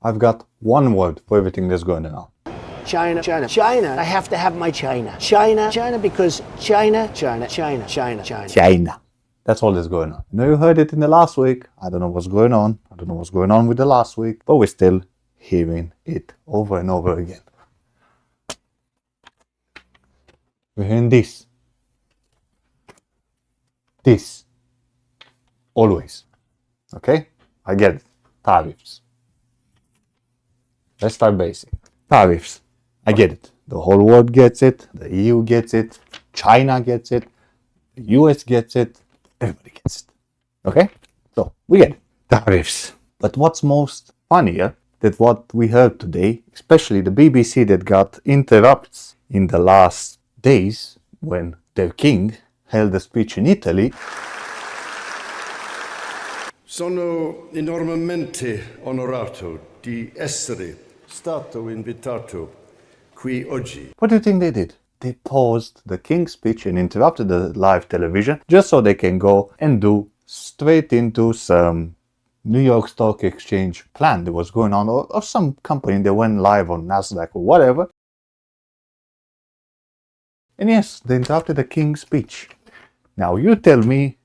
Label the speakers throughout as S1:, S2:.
S1: I've got one word for everything that's going on.
S2: China, China, China. I have to have my China. China, China, because China, China, China, China, China.
S1: China. That's all that's going on. You heard it in the last week. I don't know what's going on. I don't know what's going on with the last week, but we're still hearing it over and over again. We're hearing this. This. Always. Okay? I get it. Tariffs. Let's start basic. Tariffs. I get it. The whole world gets it. The EU gets it. China gets it. The US gets it. Everybody gets it. Okay? So, we get it. Tariffs. But what's most funnier that what we heard today, especially the BBC that got interrupts in the last days when their king held a speech in Italy.
S3: Sono enormemente onorato di essere stato invitato qui oggi.
S1: What do you think they did? They paused the king's speech and interrupted the live television just so they can go and do straight into some New York Stock Exchange plan that was going on, or some company that went live on Nasdaq or whatever. And yes, they interrupted the king's speech. Now you tell me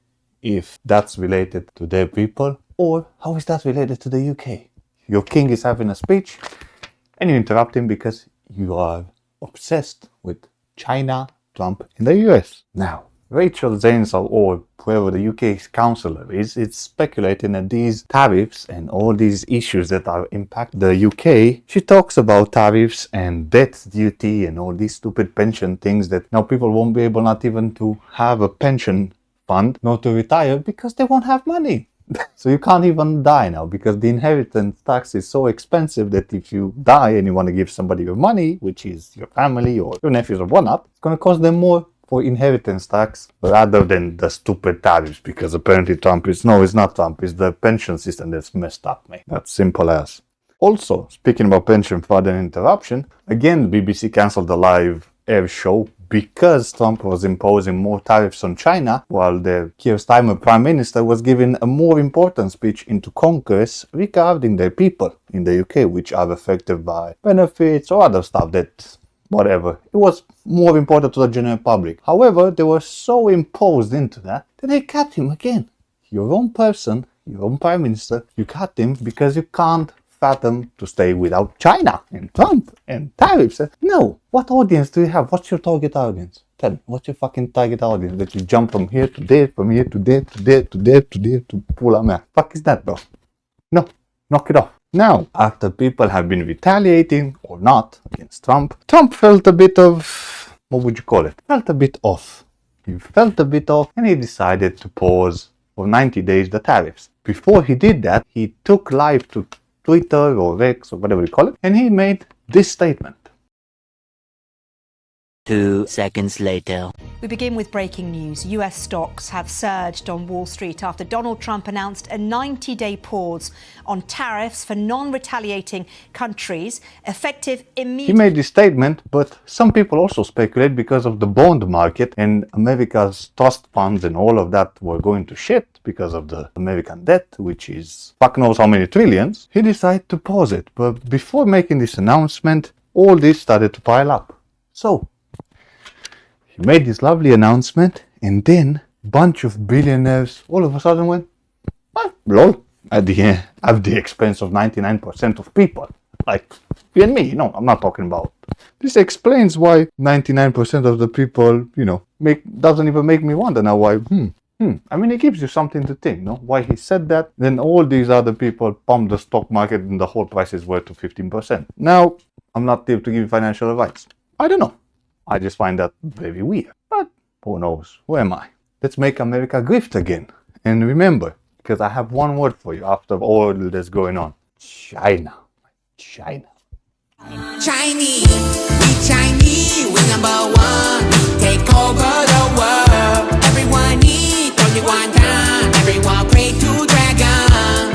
S1: if that's related to their people, or how is that related to the UK? Your king is having a speech and you interrupt him because you are obsessed with China, Trump, and the US. Now, Rachel Zanes, or whoever the UK's councillor is, it's speculating that these tariffs and all these issues that are impact the UK, she talks about tariffs and debt duty and all these stupid pension things that now people won't be able not even to have a pension fund, not to retire, because they won't have money. So you can't even die now because the inheritance tax is so expensive that if you die and you want to give somebody your money, which is your family or your nephews or whatnot, it's going to cost them more for inheritance tax rather than the stupid tariffs, because apparently Trump is, no, it's not Trump, it's the pension system that's messed up, mate. That's simple as. Also, speaking about pension fraud and interruption, again, the BBC cancelled the live air show because Trump was imposing more tariffs on China, while the Keir Starmer Prime Minister was giving a more important speech into Congress regarding their people in the UK, which are affected by benefits or other stuff that, whatever. It was more important to the general public. However, they were so imposed into that they cut him again. Your own person, your own Prime Minister, you cut him because you can't fathom to stay without China and Trump and tariffs. No. What audience do you have? What's your target audience? Tell me, what's your fucking target audience? That you jump from here to there, from here to there, to there, to there, to there, to pull out. Fuck is that, bro? No. Knock it off. Now, after people have been retaliating or not against Trump, Trump felt a bit of, what would you call it? Felt a bit off. He felt a bit off and he decided to pause for 90 days the tariffs. Before he did that, he took live to Twitter or X or whatever you call it, and he made this statement.
S4: 2 seconds later.
S5: We begin with breaking news. US stocks have surged on Wall Street after Donald Trump announced a 90-day pause on tariffs for non-retaliating countries, effective immediately.
S1: He made this statement, but some people also speculate because of the bond market and America's trust funds and all of that were going to shit because of the American debt, which is fuck knows how many trillions. He decided to pause it, but before making this announcement, all this started to pile up. So, he made this lovely announcement, and then a bunch of billionaires all of a sudden went, lol, at the expense of 99% of people. Like you and me, no, I'm not talking about. This explains why 99% of the people, doesn't even make me wonder now why, I mean, it gives you something to think, no? Why he said that, then all these other people pumped the stock market and the whole prices were to 15%. Now, I'm not here to give you financial advice. I don't know. I just find that very weird. But who knows? Who am I? Let's make America grift again. And remember, because I have one word for you after all that's going on. China. China.
S6: Chinese, we number one.